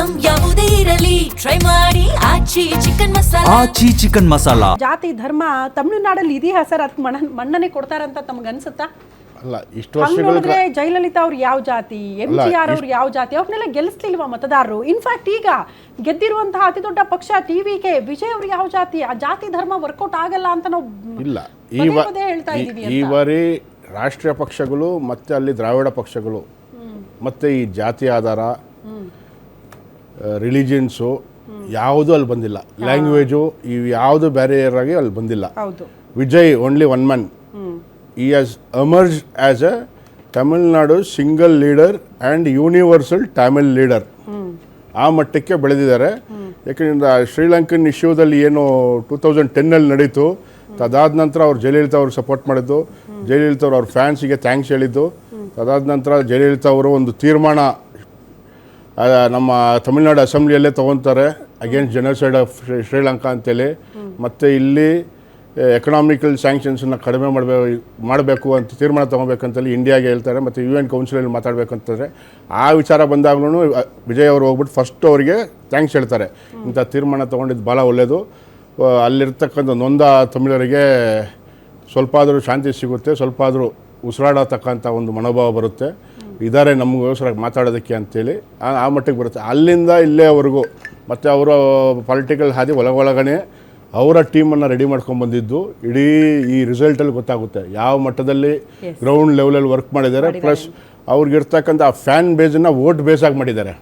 Item ಯಾವುದೇ ಇರಲಿ try ಮಾಡಿ ಆಚಿ ಚಿಕನ್ ಮಸಾಲಾ. ಆಚಿ ಚಿಕನ್ ಮಸಾಲಾ. ಜಾತಿ ಧರ್ಮ ತಮಿಳುನಾಡಲ್ಲಿ ಇದೆಯಾ ಸರ್? ಅದಕ್ಕೆ ಮನ್ನಣೆ ಕೊಡ್ತಾರಂತ ತಮ್ಗೆ ಅನ್ಸುತ್ತಾ? ಅಲ್ಲ, ಇಷ್ಟು ವರ್ಷಗಳ ಜಯಲಲಿತಾ ಅವ್ರು ಯಾವ ಜಾತಿ, MGR ಅವ್ರು ಯಾವ ಜಾತಿ, ಅವ್ರನ್ನೆಲ್ಲ ಗೆಲ್ಲಿಸ್ಲಿಲ್ವಾ ಮತದಾರರು? ಇನ್ಫ್ಯಾಕ್ಟ್ ಈಗ ಗೆದ್ದಿರುವಂತಹ ಅತಿ ದೊಡ್ಡ ಪಕ್ಷ TVK ವಿಜಯ್ ಅವ್ರು ಯಾವ ಜಾತಿ, ಆ ಜಾತಿ ಧರ್ಮ ವರ್ಕೌಟ್ ಆಗಲ್ಲ ಅಂತ ನಾವು ಇಲ್ಲ ಹೇಳ್ತಾ ಇದೀವಿ. ಈ ಬಾರಿ ರಾಷ್ಟ್ರೀಯ ಪಕ್ಷಗಳು ಮತ್ತೆ ಅಲ್ಲಿ ದ್ರಾವಿಡ ಪಕ್ಷಗಳು ಮತ್ತೆ ಈ ಜಾತಿ ಆಧಾರ ರಿಲಿಜಿಯನ್ಸು ಯಾವುದು ಅಲ್ಲಿ ಬಂದಿಲ್ಲ. ಲ್ಯಾಂಗ್ವೇಜು ಇವು ಯಾವುದು ಬ್ಯಾರಿಯರ್ ಆಗಿ ಅಲ್ಲಿ ಬಂದಿಲ್ಲ. Vijay only one man. He has emerged as a Tamil Nadu single leader and universal Tamil leader. ಆ ಮಟ್ಟಕ್ಕೆ ಬೆಳೆದಿದ್ದಾರೆ. ಯಾಕೆಂದರೆ ಶ್ರೀಲಂಕನ್ ಇಶ್ಯೂದಲ್ಲಿ ಏನು 2010ನಲ್ಲಿ ನಡೀತು, ಅದಾದ ನಂತರ ಅವ್ರು ಜಯಲಲಿತಾ ಅವ್ರು ಸಪೋರ್ಟ್ ಮಾಡಿದ್ದು, ಜಯಲಲಿತಾ ಅವ್ರ ಫ್ಯಾನ್ಸಿಗೆ ಥ್ಯಾಂಕ್ಸ್ ಹೇಳಿದ್ದು, ಅದಾದ ನಂತರ ಜಯಲಲಿತಾ ಅವರು ಒಂದು ತೀರ್ಮಾನ ನಮ್ಮ Tamil Nadu ಅಸೆಂಬ್ಲಿಯಲ್ಲೇ ತೊಗೊತಾರೆ against genocide of Sri Lanka ಅಂತೇಳಿ. ಮತ್ತು ಇಲ್ಲಿ ಎಕನಾಮಿಕಲ್ ಸ್ಯಾಂಕ್ಷನ್ಸನ್ನು ಕಡಿಮೆ ಮಾಡಬೇಕು ಅಂತ ತೀರ್ಮಾನ ತೊಗೋಬೇಕಂತೇಳಿ ಇಂಡಿಯಾಗೆ ಹೇಳ್ತಾರೆ. ಮತ್ತು UN ಕೌನ್ಸಿಲಲ್ಲಿ ಮಾತಾಡಬೇಕಂತಂದರೆ ಆ ವಿಚಾರ ಬಂದಾಗ್ಲೂ ವಿಜಯ್ ಅವರು ಹೋಗ್ಬಿಟ್ಟು ಫಸ್ಟ್ ಅವರಿಗೆ ಥ್ಯಾಂಕ್ಸ್ ಹೇಳ್ತಾರೆ. ಇಂಥ ತೀರ್ಮಾನ ತೊಗೊಂಡಿದ್ದು ಭಾಳ ಒಳ್ಳೆಯದು, ಅಲ್ಲಿರ್ತಕ್ಕಂಥ ನೊಂದ ತಮಿಳರಿಗೆ ಸ್ವಲ್ಪ ಆದರೂ ಶಾಂತಿ ಸಿಗುತ್ತೆ, ಸ್ವಲ್ಪ ಆದರೂ ಉಸಿರಾಡತಕ್ಕಂಥ ಒಂದು ಮನೋಭಾವ ಬರುತ್ತೆ, ಇದ್ದಾರೆ ನಮಗೋಸ್ಕರ ಮಾತಾಡೋದಕ್ಕೆ ಅಂತೇಳಿ ಆ ಮಟ್ಟಿಗೆ ಬರುತ್ತೆ. ಅಲ್ಲಿಂದ ಇಲ್ಲೇವರೆಗೂ ಮತ್ತು ಅವರ ಪೊಲಿಟಿಕಲ್ ಹಾದಿ ಒಳಗೊಳಗನೆ ಅವರ ಟೀಮನ್ನು ರೆಡಿ ಮಾಡ್ಕೊಂಡ್ಬಂದಿದ್ದು ಇಡೀ ಈ ರಿಸಲ್ಟಲ್ಲಿ ಗೊತ್ತಾಗುತ್ತೆ ಯಾವ ಮಟ್ಟದಲ್ಲಿ ಗ್ರೌಂಡ್ ಲೆವೆಲಲ್ಲಿ ವರ್ಕ್ ಮಾಡಿದ್ದಾರೆ. ಪ್ಲಸ್ ಅವ್ರಿಗಿರ್ತಕ್ಕಂಥ ಆ ಫ್ಯಾನ್ ಬೇಸನ್ನು ವೋಟ್ ಬೇಸಾಗಿ ಮಾಡಿದ್ದಾರೆ.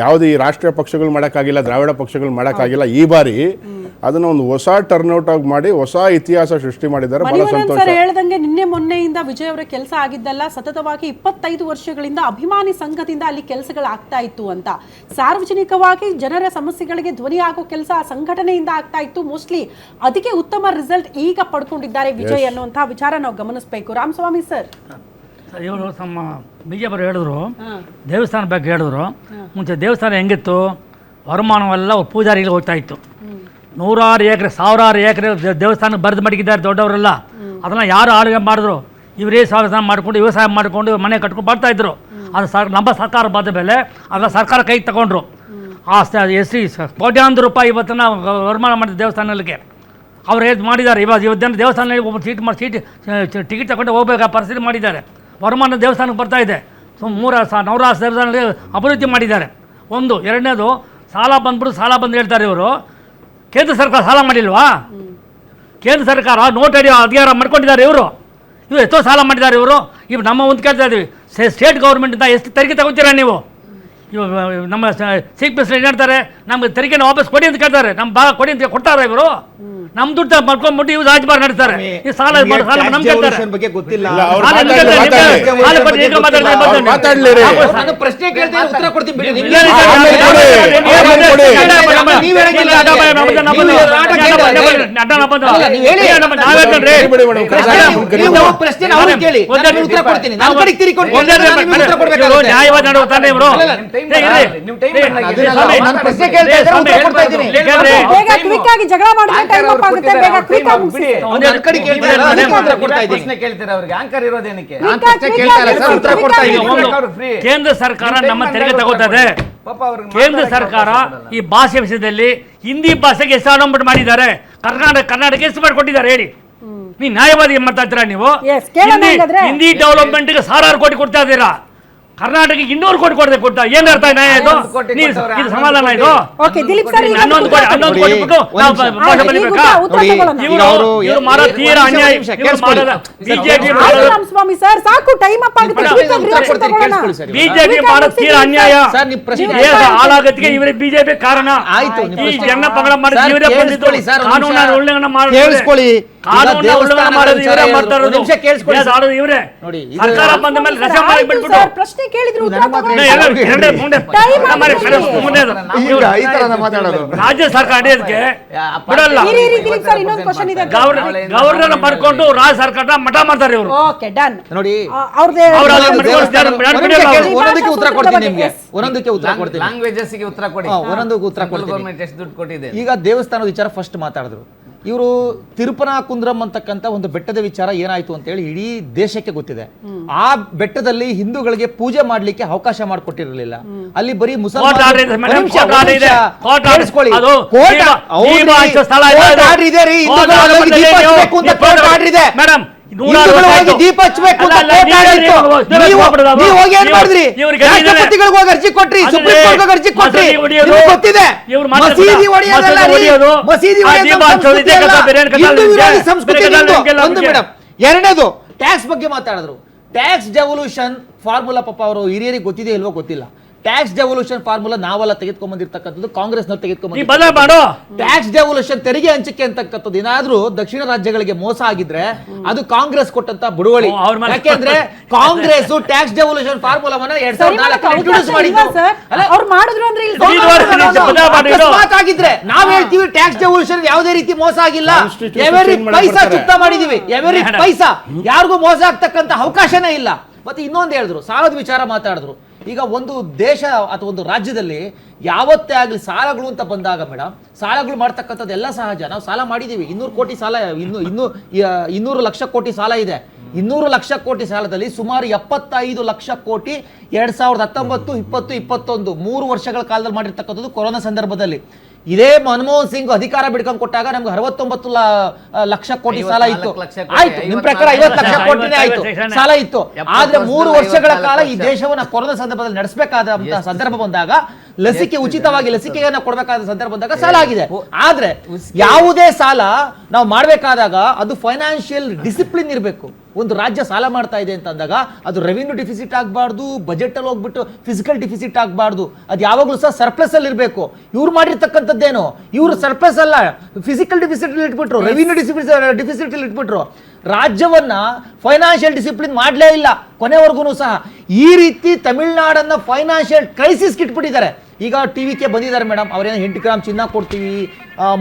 ಯಾವುದೇ ಈ ರಾಷ್ಟ್ರೀಯ ಪಕ್ಷಗಳು ಮಾಡೋಕ್ಕಾಗಿಲ್ಲ, ದ್ರಾವಿಡ ಪಕ್ಷಗಳು ಮಾಡೋಕ್ಕಾಗಿಲ್ಲ. ಈ ಬಾರಿ ಅದನ್ನು ಒಂದು ಹೊಸ ಟರ್ನ್ಔಟ್ ಆಗಿ ಮಾಡಿ ಹೊಸ ಇತಿಹಾಸ ಸೃಷ್ಟಿ ಮಾಡಿದ್ದಾರೆ. ಬಹಳ ಸಂತೋಷ. ಹೇಳ್ದಂಗೆ ನಿನ್ನೆ ಮೊನ್ನೆಯಿಂದ ವಿಜಯ್ ಅವರ ಕೆಲಸ ಆಗಿದ್ದಲ್ಲ, ಸತತವಾಗಿ 25 ವರ್ಷಗಳಿಂದ ಅಭಿಮಾನಿ ಸಂಘದಿಂದ ಅಲ್ಲಿ ಕೆಲಸಗಳು ಆಗ್ತಾ ಇತ್ತು ಅಂತ, ಸಾರ್ವಜನಿಕವಾಗಿ ಜನರ ಸಮಸ್ಯೆಗಳಿಗೆ ಧ್ವನಿ ಆಗೋ ಕೆಲಸ ಸಂಘಟನೆಯಿಂದ ಆಗ್ತಾ ಇತ್ತು. ಮೋಸ್ಟ್ಲಿ ಅದಕ್ಕೆ ಉತ್ತಮ ರಿಸಲ್ಟ್ ಈಗ ಪಡ್ಕೊಂಡಿದ್ದಾರೆ ವಿಜಯ್ ಅನ್ನುವಂತಹ ವಿಚಾರ ನಾವು ಗಮನಿಸಬೇಕು. ರಾಮಸ್ವಾಮಿ ಸರ್, ಇವರು ನಮ್ಮ ಬಿಜೆಪಿ ಹೇಳಿದ್ರು, ದೇವಸ್ಥಾನ ಬಗ್ಗೆ ಹೇಳಿದ್ರು. ಮುಂಚೆ ದೇವಸ್ಥಾನ ಹೆಂಗಿತ್ತು, ವರಮಾನವೆಲ್ಲ ಪೂಜಾರಿಗೆ ಹೋಗ್ತಾ ಇತ್ತು. 100 ಎಕರೆ 1000 ಎಕರೆ ದೇವಸ್ಥಾನಕ್ಕೆ ಬರೆದು ಮಡಗಿದ್ದಾರೆ ದೊಡ್ಡವರೆಲ್ಲ. ಅದನ್ನು ಯಾರು ಆಳ್ವಿಕೆ ಮಾಡಿದ್ರು, ಇವರೇ ದೇವಸ್ಥಾನ ಮಾಡಿಕೊಂಡು ವ್ಯವಸಾಯ ಮಾಡಿಕೊಂಡು ಮನೆ ಕಟ್ಕೊಂಡು ಬರ್ತಾಯಿದ್ರು. ಅದು ನಮ್ಮ ಸರ್ಕಾರ ಬಂದ ಮೇಲೆ ಆಗ ಸರ್ಕಾರ ಕೈಗೆ ತಗೊಂಡ್ರು. ಆ ಕೋಟ್ಯಾಂತರ ರೂಪಾಯಿ ಇವತ್ತನ್ನು ವರಮಾನ ಮಾಡಿದ ದೇವಸ್ಥಾನಗಳಿಗೆ ಅವ್ರು ಏನು ಮಾಡಿದ್ದಾರೆ. ಇವತ್ತಿನ ದೇವಸ್ಥಾನದಲ್ಲಿ ಒಬ್ಬರು ಟಿಕೆಟ್ ತಗೊಂಡು ಹೋಗಬೇಕಾ ಪರಿಸ್ಥಿತಿ ಮಾಡಿದ್ದಾರೆ. ವರಮಾನ ದೇವಸ್ಥಾನಕ್ಕೆ ಬರ್ತಾಯಿದೆ. 100 ದೇವಸ್ಥಾನದಲ್ಲಿ ಅಭಿವೃದ್ಧಿ ಮಾಡಿದ್ದಾರೆ. ಒಂದು. ಎರಡನೇದು, ಸಾಲ ಬಂದು ಹೇಳ್ತಾರೆ ಇವರು, ಕೇಂದ್ರ ಸರ್ಕಾರ ಸಾಲ ಮಾಡಿಲ್ವಾ? ಕೇಂದ್ರ ಸರ್ಕಾರ ನೋಟ್ ಅಧಿಕಾರ ಮಾಡ್ಕೊಂಡಿದ್ದಾರೆ ಇವರು ಎಷ್ಟೋ ಸಾಲ ಮಾಡಿದ್ದಾರೆ ಇವರು. ಇವು ನಮ್ಮ ಒಂದು ಕೇಳ್ತಾ ಇದ್ದೀವಿ, ಸ್ಟೇಟ್ ಗೌರ್ಮೆಂಟಿಂದ ಎಷ್ಟು ತೆರಿಗೆ ತಗೋತೀರಾ ನೀವು? ನಮ್ಮ ಚೀಫ್ ಮಿನಿಸ್ಟರ್ ಏನು ಹೇಳ್ತಾರೆ, ನಮ್ಗೆ ತೆರಿಗೆನ ವಾಪಸ್ ಕೊಡಿ ಅಂತ ಕೇಳ್ತಾರೆ. ನಮ್ಮ ಭಾಗ ಕೊಡಿ ಅಂತ ಕೊಟ್ಟಾರ ಇವರು? ನಮ್ಮ ದುಡ್ಡು ಮಾಡ್ಕೊಂಡ್ಬಿಟ್ಟು ಇವ್ರು ರಾಜಭಾರ ನಡೆಸ್ತಾರೆ. ಈ ಸಾಲ ನಮ್ಗೆ ಕೇಳ್ತಾರೆ. ನ್ಯಾಯವಾದ ನಡುತ್ತಾನೆ ಇವರು. ಜಗಳ ಕೇಂದ್ರ ಸರ್ಕಾರ ನಮ್ಮ ತೆರಿಗೆ ತಗೋತದೆ. ಕೇಂದ್ರ ಸರ್ಕಾರ ಈ ಭಾಷೆ ವಿಷಯದಲ್ಲಿ ಹಿಂದಿ ಭಾಷೆಗೆ ಎಷ್ಟು ಅಡಂಬಟ್ ಮಾಡಿದ್ದಾರೆ, ಕರ್ನಾಟಕ ಎಷ್ಟು ಮಾಡಿಕೊಟ್ಟಿದ್ದಾರೆ ಹೇಳಿ? ನೀವು ನ್ಯಾಯವಾದಿ ಮಾತಾಡ್ತೀರಾ ನೀವು? ಹಿಂದಿ ಡೆವಲಪ್ಮೆಂಟ್ಗೆ 1000 ಕೋಟಿ ಕೊಡ್ತಾ ಇದ್ದೀರಾ, ಕರ್ನಾಟಕಕ್ಕೆ 200 ಕೋಟಿ ಕೊಡ್ತಾ ಏನ್ ಅರ್ಥ ನ್ಯಾಯ ಇದು? ಇದು ಸಮಾಧಾನ ಇದು? 11 ಕೋಟಿ ಬಿಟ್ಟು ತೀರಾ ಅನ್ಯಾಯ. ಬಿಜೆಪಿ ಮಾಡೋದು ತೀರಾ ಅನ್ಯಾಯ. ದೇಶ ಹಾಳಾಗತ್ತಿಗೆ ಇವರೇ ಬಿಜೆಪಿ ಕಾರಣ. ಈ ಜನ ಪಂಗಡ ಮಾಡಿದ ಇವರೇ ಬಂದಿದ್ದು, ಕಾನೂನ ಉಲ್ಲಂಘನೆ ಮಾಡೋದು ಇವರೇ ಮಾಡ್ತಾ ಇರೋದು. ಇವರೇ ಸರ್ಕಾರ ಬಂದ ಮೇಲೆ ರಜೆ ಮಾಡಿ ಬಿಟ್ಬಿಟ್ಟು ಪ್ರಶ್ನೆ ಕೇಳಿದ್ರು ರಾಜ್ಯ ಸರ್ಕಾರ ನಡೆಯೋದಕ್ಕೆ ಬಿಡಲ್ಲ. ಗವರ್ನರ್ ಮಾಡ್ಕೊಂಡು ರಾಜ್ಯ ಸರ್ಕಾರ ಮಠ ಮಾಡ್ತಾರೆ ಇವರು. ಒಂದೊಂದಕ್ಕೆ ಉತ್ತರ ಕೊಡ್ತೀನಿ ನಿಮ್ಗೆ, ಒಂದೊಂದಕ್ಕೆ ಉತ್ತರ ಕೊಡ್ತೀನಿ. ಲ್ಯಾಂಗ್ವೇಜಸ್ಗೆ ಉತ್ತರ ಕೊಡಿ, ಒಂದೊಂದಕ್ಕೆ ಉತ್ತರ ಕೊಡ್ತೀನಿ. ಈಗ ದೇವಸ್ಥಾನದ ವಿಚಾರ ಫಸ್ಟ್ ಮಾತಾಡಿದ್ರು. ಇವರು ತಿರುಪನಾಕುಂದ್ರಂ ಅಂತಕ್ಕಂಥ ಒಂದು ಬೆಟ್ಟದ ವಿಚಾರ ಏನಾಯ್ತು ಅಂತ ಹೇಳಿ ಇಡೀ ದೇಶಕ್ಕೆ ಗೊತ್ತಿದೆ. ಆ ಬೆಟ್ಟದಲ್ಲಿ ಹಿಂದೂಗಳಿಗೆ ಪೂಜೆ ಮಾಡ್ಲಿಕ್ಕೆ ಅವಕಾಶ ಮಾಡಿಕೊಟ್ಟಿರಲಿಲ್ಲ. ಅಲ್ಲಿ ಬರೀ ದೀಪ ಹಚ್ಚಬೇಕು ಅರ್ಜಿ ಕೊಟ್ರಿ, ಸುಪ್ರೀಂ ಕೋರ್ಟ್ ಅರ್ಜಿ ಕೊಟ್ರಿ, ಗೊತ್ತಿದೆ. ಮಸೀದಿ ಸಂಸ್ಕೃತಿ. ಮೇಡಮ್, ಎರಡನೇದು ಟ್ಯಾಕ್ಸ್ ಬಗ್ಗೆ ಮಾತಾಡಿದ್ರು. ಟ್ಯಾಕ್ಸ್ ಡೆವಲ್ಯೂಷನ್ ಫಾರ್ಮುಲಾ ಪಾಪ ಅವರು ಹಿರಿಯರಿಗೆ ಗೊತ್ತಿದೆ ಇಲ್ವೋ ಗೊತ್ತಿಲ್ಲ. ಟ್ಯಾಕ್ಸ್ ಡೆವಲ್ಯೂಷನ್ ಫಾರ್ಮುಲಾ ನಾವೆಲ್ಲ ತೆಗೆದುಕೊಂಡ್ ಬಂದಿರ್ತಕ್ಕಂಥದ್ದು, ಕಾಂಗ್ರೆಸ್ನವ್ರು ತೆಗೆದುಕೊಂಡು ಟ್ಯಾಕ್ಸ್ ಡೆವಲ್ಯೂಷನ್ ತೆರಿಗೆ ಹಂಚಿಕೆ ಅಂತಕ್ಕಂಥದ್ದು ಏನಾದ್ರೂ ದಕ್ಷಿಣ ರಾಜ್ಯಗಳಿಗೆ ಮೋಸ ಆಗಿದ್ರೆ ಅದು ಕಾಂಗ್ರೆಸ್ ಕೊಟ್ಟಂತ ಬುಡವಳಿ. ಯಾಕೆಂದ್ರೆ ಕಾಂಗ್ರೆಸ್ ಟ್ಯಾಕ್ಸ್ ಡೆವಲ್ಯೂಷನ್ ಫಾರ್ಮುಲಾವನ್ನ 2004 ಇಂಟ್ರೊಡ್ಯೂಸ್ ಆಗಿದ್ರೆ ನಾವ್ ಹೇಳ್ತೀವಿ ಟ್ಯಾಕ್ಸ್ ಡೆವಲ್ಯೂಷನ್ ಯಾವುದೇ ರೀತಿ ಮೋಸ ಆಗಿಲ್ಲ, ಎವರಿ ಪೈಸಾ ಚುಕ್ತ ಮಾಡಿದೀವಿ, ಎವರಿ ಪೈಸಾ ಯಾರಿಗೂ ಮೋಸ ಆಗ್ತಕ್ಕಂಥ ಅವಕಾಶನೇ ಇಲ್ಲ. ಮತ್ತೆ ಇನ್ನೊಂದು ಹೇಳಿದ್ರು, ಸಾಲದ ವಿಚಾರ ಮಾತಾಡಿದ್ರು. ಈಗ ಒಂದು ದೇಶ ಅಥವಾ ಒಂದು ರಾಜ್ಯದಲ್ಲಿ ಯಾವತ್ತೇ ಆಗಲಿ ಸಾಲಗಳು ಅಂತ ಬಂದಾಗ ಮೇಡಮ್, ಸಾಲಗಳು ಮಾಡ್ತಕ್ಕಂಥದ್ದು ಎಲ್ಲ ಸಹಜ. ನಾವು ಸಾಲ ಮಾಡಿದ್ದೀವಿ, 200 ಕೋಟಿ ಸಾಲ, 200 ಲಕ್ಷ ಕೋಟಿ ಸಾಲ ಇದೆ. 200 ಲಕ್ಷ ಕೋಟಿ ಸಾಲದಲ್ಲಿ ಸುಮಾರು 75 ಲಕ್ಷ ಕೋಟಿ 2019, 20, 21 3 ವರ್ಷಗಳ ಕಾಲದಲ್ಲಿ ಮಾಡಿರ್ತಕ್ಕಂಥದ್ದು ಕೊರೋನಾ ಸಂದರ್ಭದಲ್ಲಿ. ಇದೇ ಮನಮೋಹನ್ ಸಿಂಗ್ ಅಧಿಕಾರ ಬಿಡ್ಕೊಂಡು ಕೊಟ್ಟಾಗ ನಮ್ಗೆ 69 ಲಕ್ಷ ಕೋಟಿ ಸಾಲ ಇತ್ತು. ಆಯ್ತು, ನಿಮ್ ಪ್ರಕಾರ 50 ಲಕ್ಷ ಕೋಟಿನೇ ಆಯ್ತು ಸಾಲ ಇತ್ತು. ಆದ್ರೆ 3 ವರ್ಷಗಳ ಕಾಲ ಈ ದೇಶವನ್ನ ಕೊರೋನಾ ಸಂದರ್ಭದಲ್ಲಿ ನಡೆಸಬೇಕಾದಂತಹ ಸಂದರ್ಭ ಬಂದಾಗ, ಲಸಿಕೆ ಉಚಿತವಾಗಿ ಲಸಿಕೆಯನ್ನ ಕೊಡಬೇಕಾದ ಸಂದರ್ಭ ಬಂದಾಗ ಸಾಲ ಆಗಿದೆ. ಆದ್ರೆ ಯಾವುದೇ ಸಾಲ ನಾವು ಮಾಡ್ಬೇಕಾದಾಗ ಅದು ಫೈನಾನ್ಷಿಯಲ್ ಡಿಸಿಪ್ಲಿನ್ ಇರಬೇಕು. ಒಂದು ರಾಜ್ಯ ಸಾಲ ಮಾಡ್ತಾ ಇದೆ ಅಂತ ಅಂದಾಗ ಅದು ರೆವಿನ್ಯೂ ಡಿಫಿಸಿಟ್ ಆಗಬಾರ್ದು, ಬಜೆಟ್ ಅಲ್ಲಿ ಹೋಗ್ಬಿಟ್ಟು ಫಿಸಿಕಲ್ ಡಿಫಿಸಿಟ್ ಆಗಬಾರ್ದು, ಅದು ಯಾವಾಗಲೂ ಸಹ ಸರ್ಪ್ಲಸ್ ಅಲ್ಲಿ ಇರಬೇಕು. ಇವ್ರು ಮಾಡಿರ್ತಕ್ಕಂಥದ್ದೇನು, ಇವರು ಸರ್ಪ್ಲಸ್ ಅಲ್ಲ, ಫಿಸಿಕಲ್ ಡಿಫಿಸಿಟ್ ಇಟ್ಬಿಟ್ರು, ರೆವಿನ್ಯೂ ಡಿಫಿಸಿಟ್ ಇಟ್ಬಿಟ್ರು. ರಾಜ್ಯವನ್ನ ಫೈನಾನ್ಷಿಯಲ್ ಡಿಸಿಪ್ಲಿನ್ ಮಾಡಲೇ ಇಲ್ಲ ಕೊನೆವರೆಗೂ ಸಹ. ಈ ರೀತಿ ತಮಿಳುನಾಡನ್ನ ಫೈನಾನ್ಷಿಯಲ್ ಕ್ರೈಸಿಸ್ ಇಟ್ಬಿಟ್ಟಿದ್ದಾರೆ. ಈಗ ಟಿವಿಗೆ ಬಂದಿದ್ದಾರೆ ಮೇಡಮ್, ಅವ್ರೇನೋ 8 ಗ್ರಾಮ್ ಚಿನ್ನ ಕೊಡ್ತೀವಿ,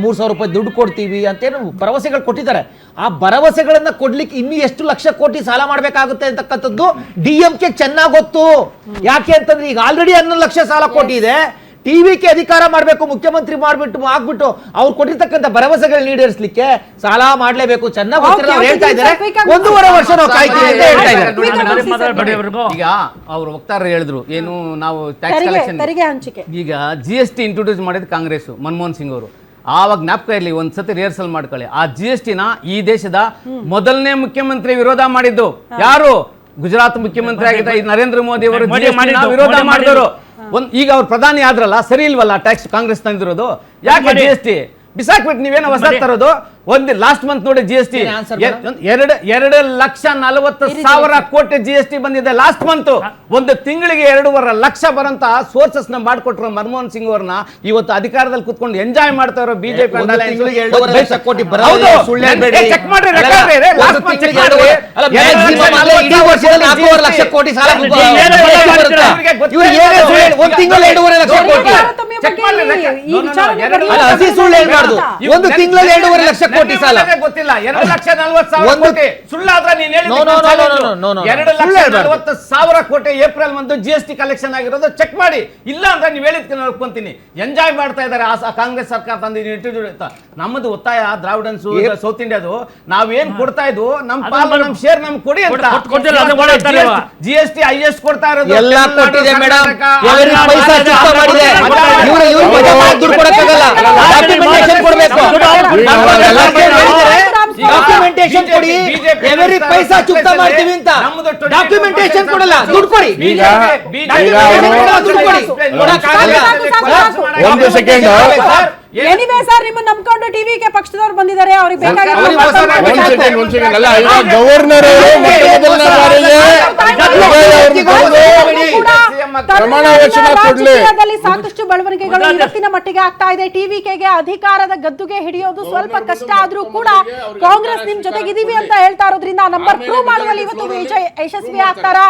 3,000 ರೂಪಾಯಿ ದುಡ್ಡು ಕೊಡ್ತೀವಿ ಅಂತೇನು ಭರವಸೆಗಳು ಕೊಟ್ಟಿದ್ದಾರೆ. ಆ ಭರವಸೆಗಳನ್ನ ಕೊಡ್ಲಿಕ್ಕೆ ಇನ್ನೂ ಎಷ್ಟು ಲಕ್ಷ ಕೋಟಿ ಸಾಲ ಮಾಡಬೇಕಾಗುತ್ತೆ ಅಂತಕ್ಕಂಥದ್ದು DMK ಚೆನ್ನಾಗಿ ಗೊತ್ತು. ಯಾಕೆ ಅಂತಂದ್ರೆ ಈಗ ಆಲ್ರೆಡಿ 11 ಲಕ್ಷ ಸಾಲ ಕೋಟಿ ಇದೆ. ಟಿವಿಗೆ ಅಧಿಕಾರ ಮಾಡಬೇಕು, ಮುಖ್ಯಮಂತ್ರಿ ಆಗ್ಬಿಟ್ಟು ಅವ್ರು ಕೊಟ್ಟಿರ್ತಕ್ಕಂಥ ಭರವಸೆಗಳನ್ನ ಈಡೇರಿಸಲಿಕ್ಕೆ ಸಾಲ ಮಾಡಲೇಬೇಕು. ಚೆನ್ನಾಗಿ ಹೇಳ್ತಾ ಇದ್ದಾರೆ. 1.5 ವರ್ಷ ನಾವು ಕಾಯ್ತೀವಿ ಅಂತ ಹೇಳ್ತಾ ಇದ್ದಾರೆ. ಈಗ ಅವ್ರು ವಕ್ತಾರರು ಹೇಳಿದ್ರು ಏನು, ನಾವು ಟ್ಯಾಕ್ಸ್ ಕಲೆಕ್ಷನ್, ಈಗ GST ಇಂಟ್ರೊಡ್ಯೂಸ್ ಮಾಡಿದ ಕಾಂಗ್ರೆಸ್ ಮನಮೋಹನ್ ಸಿಂಗ್ ಅವರು. ಆವಾಗ ಜ್ಞಾಪಕ ಇರಲಿ, ಒಂದ್ಸತಿ ರಿಹರ್ಸಲ್ ಮಾಡ್ಕೊಳ್ಳಿ. ಆ GST ನ ಈ ದೇಶದ ಮೊದಲನೇ ಮುಖ್ಯಮಂತ್ರಿ ವಿರೋಧ ಮಾಡಿದ್ದು ಯಾರು? ಗುಜರಾತ್ ಮುಖ್ಯಮಂತ್ರಿ ಆಗಿದ್ದ ನರೇಂದ್ರ ಮೋದಿ ಅವರು ವಿರೋಧ ಮಾಡಿದ್ರು. ಈಗ ಅವ್ರು ಪ್ರಧಾನಿ ಆದ್ರಲ್ಲ, ಸರಿ ಇಲ್ವಲ್ಲ ಟ್ಯಾಕ್ಸ್ ಕಾಂಗ್ರೆಸ್ ತಂದಿರೋದು? ಯಾಕೆ GST ಬಿಸಾಕ್ಬಿಟ್ಟು ನೀವೇನೋ ಹೊಸ ತರೋದು? ಒಂದು ಲಾಸ್ಟ್ ಮಂತ್ ನೋಡಿ GST 2,40,000 ಕೋಟಿ GST ಬಂದಿದೆ ಲಾಸ್ಟ್ ಮಂತ್. ಒಂದು ತಿಂಗಳಿಗೆ 2.5 ಲಕ್ಷ ಬರಂತ ಸೋರ್ಸಸ್ ನ ಮಾಡ್ಕೊಟ್ರು ಮನಮೋಹನ್ ಸಿಂಗ್ ಅವ್ರನ್ನ. ಇವತ್ತು ಅಧಿಕಾರದಲ್ಲಿ ಕುತ್ಕೊಂಡು ಎಂಜಾಯ್ ಮಾಡ್ತಾ ಇರೋ ಬಿಜೆಪಿ ಚೆಕ್ ಮಾಡ್ರಿ, ಒಂದು ತಿಂಗಳಲ್ಲಿ 2.5 ಲಕ್ಷ ಕೋಟಿ ಸಾಲ ಗೊತ್ತಿಲ್ಲ. 2,40,000 ಕೋಟಿ ಸುಳ್ಳಾದ್ರೆ ನೀನು 2,40,000 ಕೋಟಿ ಏಪ್ರಿಲ್ ಒಂದು GST ಕಲೆಕ್ಷನ್ ಆಗಿರೋದು ಚೆಕ್ ಮಾಡಿ. ಇಲ್ಲ ಅಂದ್ರೆ ನೀವು ಹೇಳಿದ್ಕೆ ನಾನು ಒಪ್ಕೊಂತೀನಿ. ಎಂಜಾಯ್ ಮಾಡ್ತಾ ಇದ್ದಾರೆ ಆ ಕಾಂಗ್ರೆಸ್ ಸರ್ಕಾರ ತಂದು. ನಮ್ಮದು ಒತ್ತಾಯ ದ್ರಾವಿಡನ್ಸ್ ಸೌತ್ ಇಂಡಿಯಾದು ನಾವೇನ್ ಕೊಡ್ತಾ ಇದ್ವು ನಮ್ ಪಾಲು ನಮ್ ಶೇರ್ ನಮ್ ಕೊಡಿ ಅಂತ. GST ಹೈಯೆಸ್ಟ್ ಕೊಡ್ತಾ ಇರೋದು ಎಲ್ಲ ಕೊಟ್ಟಿದೆ ಮೇಡಮ್. ಪೈಸಾ ಚುಕ್ತ ಮಾಡಿದೆ. ದುಡ್ಡು ಕೊಡಕ್ಕಾಗಲ್ಲ, ಡಾಕ್ಯುಮೆಂಟೇಶನ್ ಕೊಡಬೇಕು. ಡಾಕ್ಯುಮೆಂಟೇಶನ್ ಕೊಡಿ, ಎವರಿ ಪೈಸಾ ಚುಕ್ತ ಮಾಡ್ತೀವಿ ಅಂತ. ಡಾಕ್ಯುಮೆಂಟೇಶನ್ ಕೊಡಲ್ಲ, ದುಡ್ಡು ಕೊಡಿ. ಒಂದು ಸೆಕೆಂಡ್ ಎನಿವೇ ಸರ್, ನಿಮ್ಮ ನಂಬ್ಕೊಂಡು ಟಿವಿಗೆ ಪಕ್ಷದವ್ರು ಬಂದಿದ್ದಾರೆ, ಅವ್ರಿಗೆ ಗವರ್ನರ್ ಸಾಕಷ್ಟು ಬೆಳವಣಿಗೆಗಳು ಇವತ್ತಿನ ಮಟ್ಟಿಗೆ ಆಗ್ತಾ ಇದೆ. ಟಿವಿಕೆಗೆ ಅಧಿಕಾರದ ಗದ್ದುಗೆ ಹಿಡಿಯೋದು ಸ್ವಲ್ಪ ಕಷ್ಟ ಆದ್ರೂ ಕೂಡ ಕಾಂಗ್ರೆಸ್ ನಿಮ್ ಜೊತೆಗಿದೀವಿ ಅಂತ ಹೇಳ್ತಾ ಇರೋದ್ರಿಂದ ನಂಬರ್ ಪ್ರೂವ್ ಮಾಡುವಲ್ಲಿ ಇವತ್ತು ಯಶಸ್ವಿ ಆಗ್ತಾರಾ?